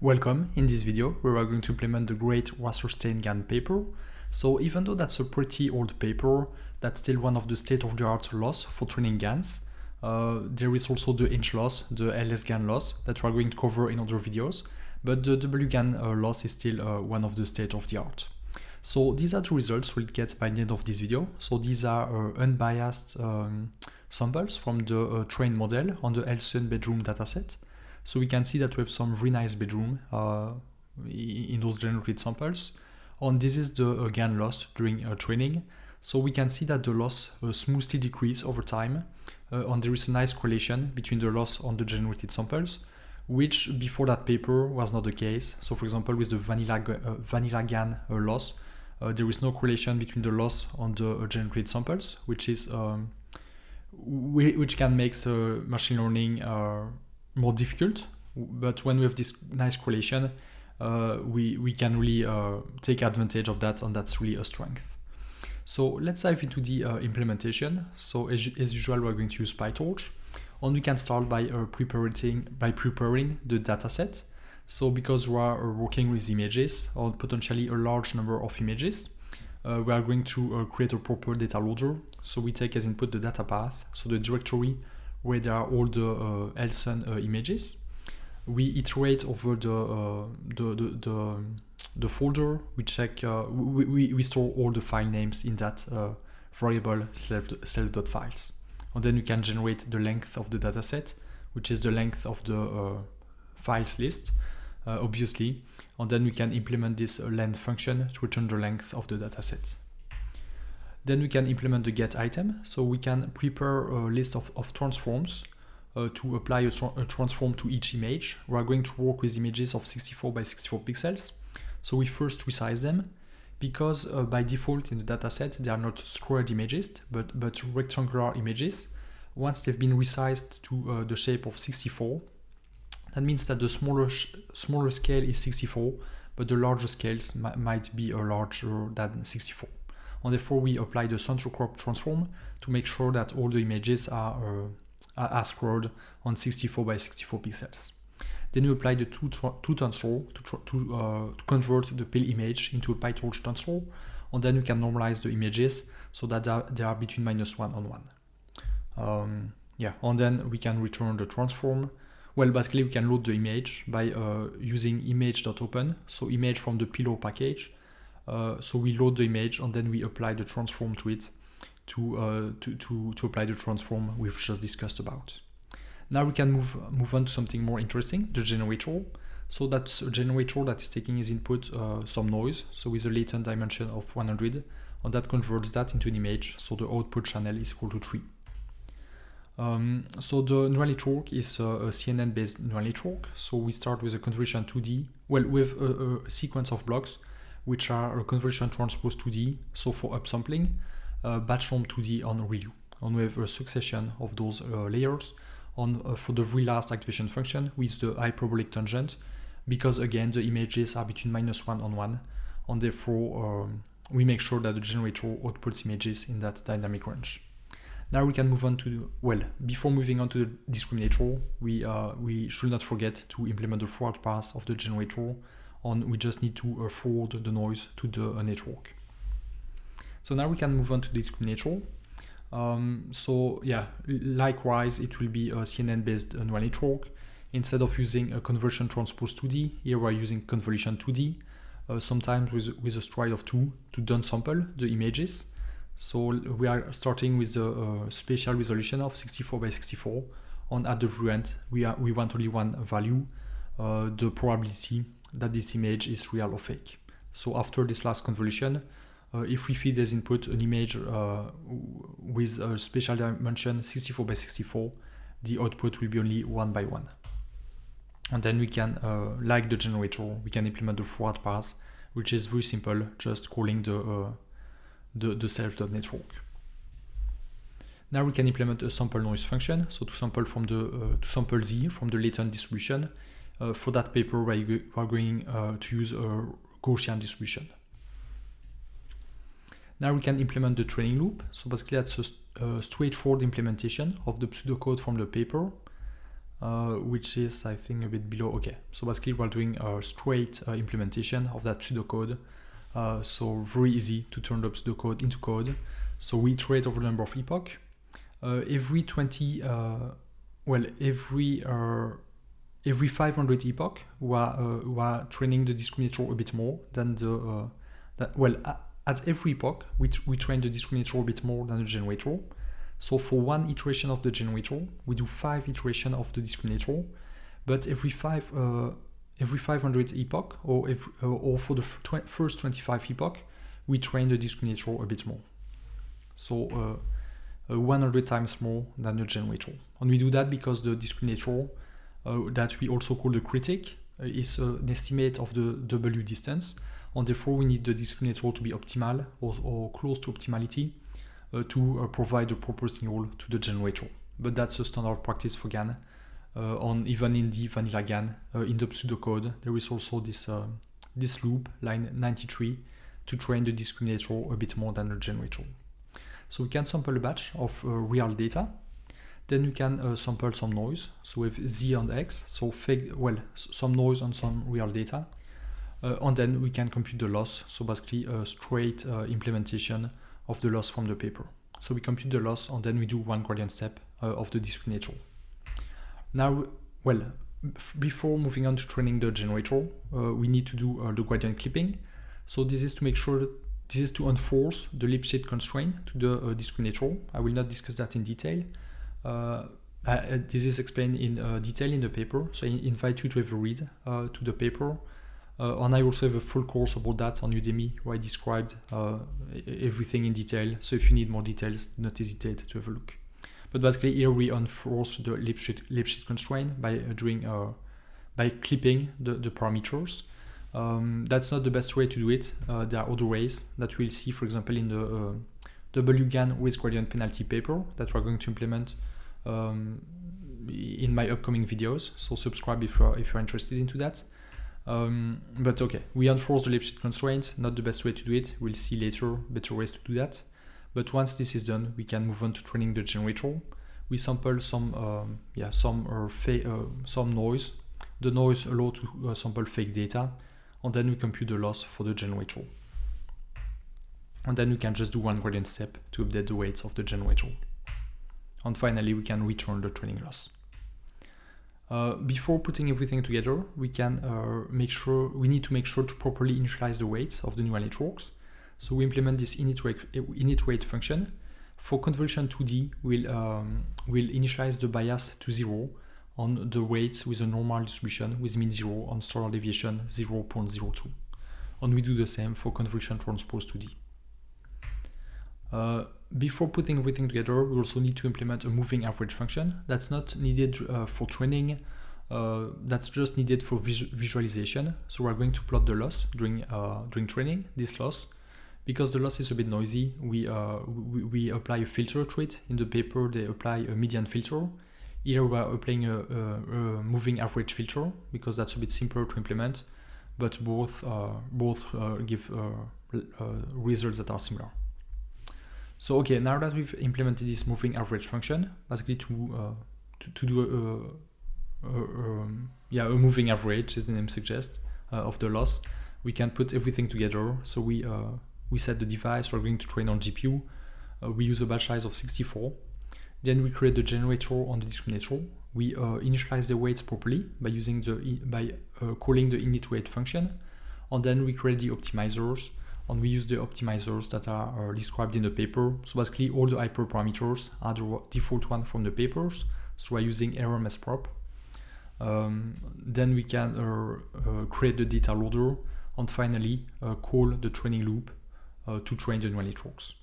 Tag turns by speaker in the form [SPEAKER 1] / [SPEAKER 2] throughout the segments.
[SPEAKER 1] Welcome. In this video, we are going to implement the great Wasserstein GAN paper. So even though that's a pretty old paper, that's still one of the state-of-the-art loss for training GANs. There is also the inch loss, the LS-GAN loss that we are going to cover in other videos, but the WGAN loss is still one of the state-of-the-art. So these are the results we'll get by the end of this video. So these are unbiased samples from the trained model on the Elson bedroom dataset. So we can see that we have some very nice bedroom in those generated samples. And this is the GAN loss during training. So we can see that the loss smoothly decreases over time. And there is a nice correlation between the loss on the generated samples, which before that paper was not the case. So for example, with the vanilla GAN loss, there is no correlation between the loss on the generated samples, which can make the machine learning more difficult. But when we have this nice correlation, we can really take advantage of that, and that's really a strength. So let's dive into the implementation. So as usual, we're going to use PyTorch, and we can start by preparing the dataset. So because we are working with images, or potentially a large number of images, we are going to create a proper data loader. So we take as input the data path, so the directory where there are all the Elson images. We iterate over the folder. We check. We store all the file names in that variable self.files, and then we can generate the length of the dataset, which is the length of the files list, obviously, and then we can implement this length function to return the length of the dataset. Then we can implement the get item. So we can prepare a list of transforms to apply a transform to each image. We are going to work with images of 64 by 64 pixels. So we first resize them because by default in the dataset, they are not squared images, but rectangular images. Once they've been resized to the shape of 64, that means that the smaller scale is 64, but the larger scales might be larger than 64. And therefore, we apply the center crop transform to make sure that all the images are squared on 64 by 64 pixels. Then we apply the two tensor to convert the pale image into a PyTorch tensor, and then we can normalize the images so that they are between -1 and 1. And then we can return the transform. Well, basically, we can load the image by using image.open, so image from the pillow package. So we load the image and then we apply the transform to it to apply the transform we've just discussed about. Now we can move on to something more interesting, the generator. So that's a generator that is taking as input some noise, so with a latent dimension of 100, and that converts that into an image, so the output channel is equal to 3. So the neural network is a CNN-based neural network. So we start with a convolution 2D, well, with a sequence of blocks, which are a convolution transpose 2D, so for upsampling, batch from 2D on ReLU. And we have a succession of those layers. And for the very last activation function with the hyperbolic tangent, because again, the images are between -1 and 1, and therefore we make sure that the generator outputs images in that dynamic range. Now we can move on to, before moving on to the discriminator, we should not forget to implement the forward pass of the generator, and we just need to forward the noise to the network. So now we can move on to the discriminator. Likewise, it will be a CNN-based neural network. Instead of using a convolution transpose 2D, here we are using convolution 2D, sometimes with a stride of 2 to downsample the images. So we are starting with a spatial resolution of 64 by 64, and at the very end, we want only one value, the probability that this image is real or fake. So after this last convolution, if we feed as input an image with a spatial dimension 64 by 64, the output will be only 1 by 1. And then we can, like the generator, we can implement the forward pass, which is very simple, just calling the self.network. Now we can implement a sample noise function, so to sample Z from the latent distribution. For that paper, we are going to use a Gaussian distribution. Now we can implement the training loop. So basically that's a straightforward implementation of the pseudocode from the paper. which is, I think, a bit below. Okay, so basically we're doing a straight implementation of that pseudocode. So very easy to turn the pseudocode into code. So we iterate over the number of epoch. Every 500 epoch, we are training the discriminator a bit more than the at every epoch we train the discriminator a bit more than the generator. So for one iteration of the generator, we do 5 iterations of the discriminator, but every 500 epoch, or for the first 25 epoch, we train the discriminator a bit more. So 100 times more than the generator. And we do that because the discriminator, that we also call the critic, is an estimate of the W distance, and therefore we need the discriminator to be optimal or close to optimality to provide the proper signal to the generator. But that's a standard practice for GAN. Even in the vanilla GAN, in the pseudocode, there is also this loop, line 93, to train the discriminator a bit more than the generator. So we can sample a batch of real data. Then we can sample some noise. So with Z and X, so some noise and some real data. And then we can compute the loss. So basically a straight implementation of the loss from the paper. So we compute the loss and then we do one gradient step of the discriminator. Now, before moving on to training the generator, we need to do the gradient clipping. So this is to make sure that this is to enforce the Lipschitz constraint to the discriminator. I will not discuss that in detail. This is explained in detail in the paper, so I invite you to have a read to the paper. And I also have a full course about that on Udemy, where I described everything in detail. So if you need more details, do not hesitate to have a look. But basically here we enforce the Lipschitz constraint by clipping the parameters. That's not the best way to do it. There are other ways that we'll see, for example, in the WGAN with gradient penalty paper that we're going to implement in my upcoming videos. So subscribe if you're interested into that. But okay, we enforce the Lipschitz constraint, not the best way to do it. We'll see later better ways to do that. But once this is done, we can move on to training the generator. We sample some noise. The noise allows to sample fake data, and then we compute the loss for the generator. And then we can just do one gradient step to update the weights of the generator. And finally, we can return the training loss. Before putting everything together, we can we need to make sure to properly initialize the weights of the neural networks. So we implement this init_weight function. For convolution 2D, we'll initialize the bias to 0 on the weights with a normal distribution with mean 0 on standard deviation 0.02. And we do the same for convolution transpose 2D. Before putting everything together, we also need to implement a moving average function. That's not needed for training. That's just needed for visualization. So we're going to plot the loss during training, this loss. Because the loss is a bit noisy, we apply a filter to it. In the paper, they apply a median filter. Here we are applying a moving average filter because that's a bit simpler to implement, but both give results that are similar. So okay, now that we've implemented this moving average function, basically to do a moving average, as the name suggests, of the loss, we can put everything together. So we set the device we're going to train on GPU. We use a batch size of 64. Then we create the generator on the discriminator. We initialize the weights properly by calling the init_weight function, and then we create the optimizers. And we use the optimizers that are described in the paper. So basically all the hyperparameters are the default one from the papers. So we're using RMSprop. Then we can create the data loader, and finally call the training loop to train the neural networks.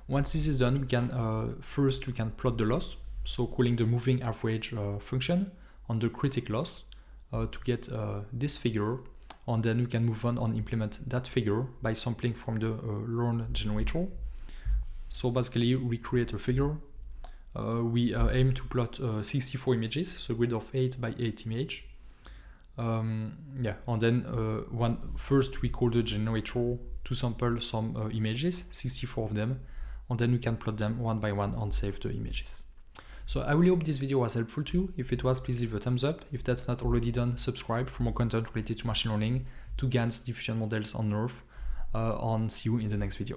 [SPEAKER 1] Once this is done, we can first plot the loss. So calling the moving average function on the critic loss to get this figure. And then we can move on and implement that figure by sampling from the learned generator. So basically we create a figure. We aim to plot 64 images, so grid of 8 by 8 image. And then first we call the generator to sample some images, 64 of them, and then we can plot them one by one and save the images. So I really hope this video was helpful to you. If it was, please leave a thumbs up. If that's not already done, subscribe for more content related to machine learning, to GANs, diffusion models on Nerve, and see you in the next video.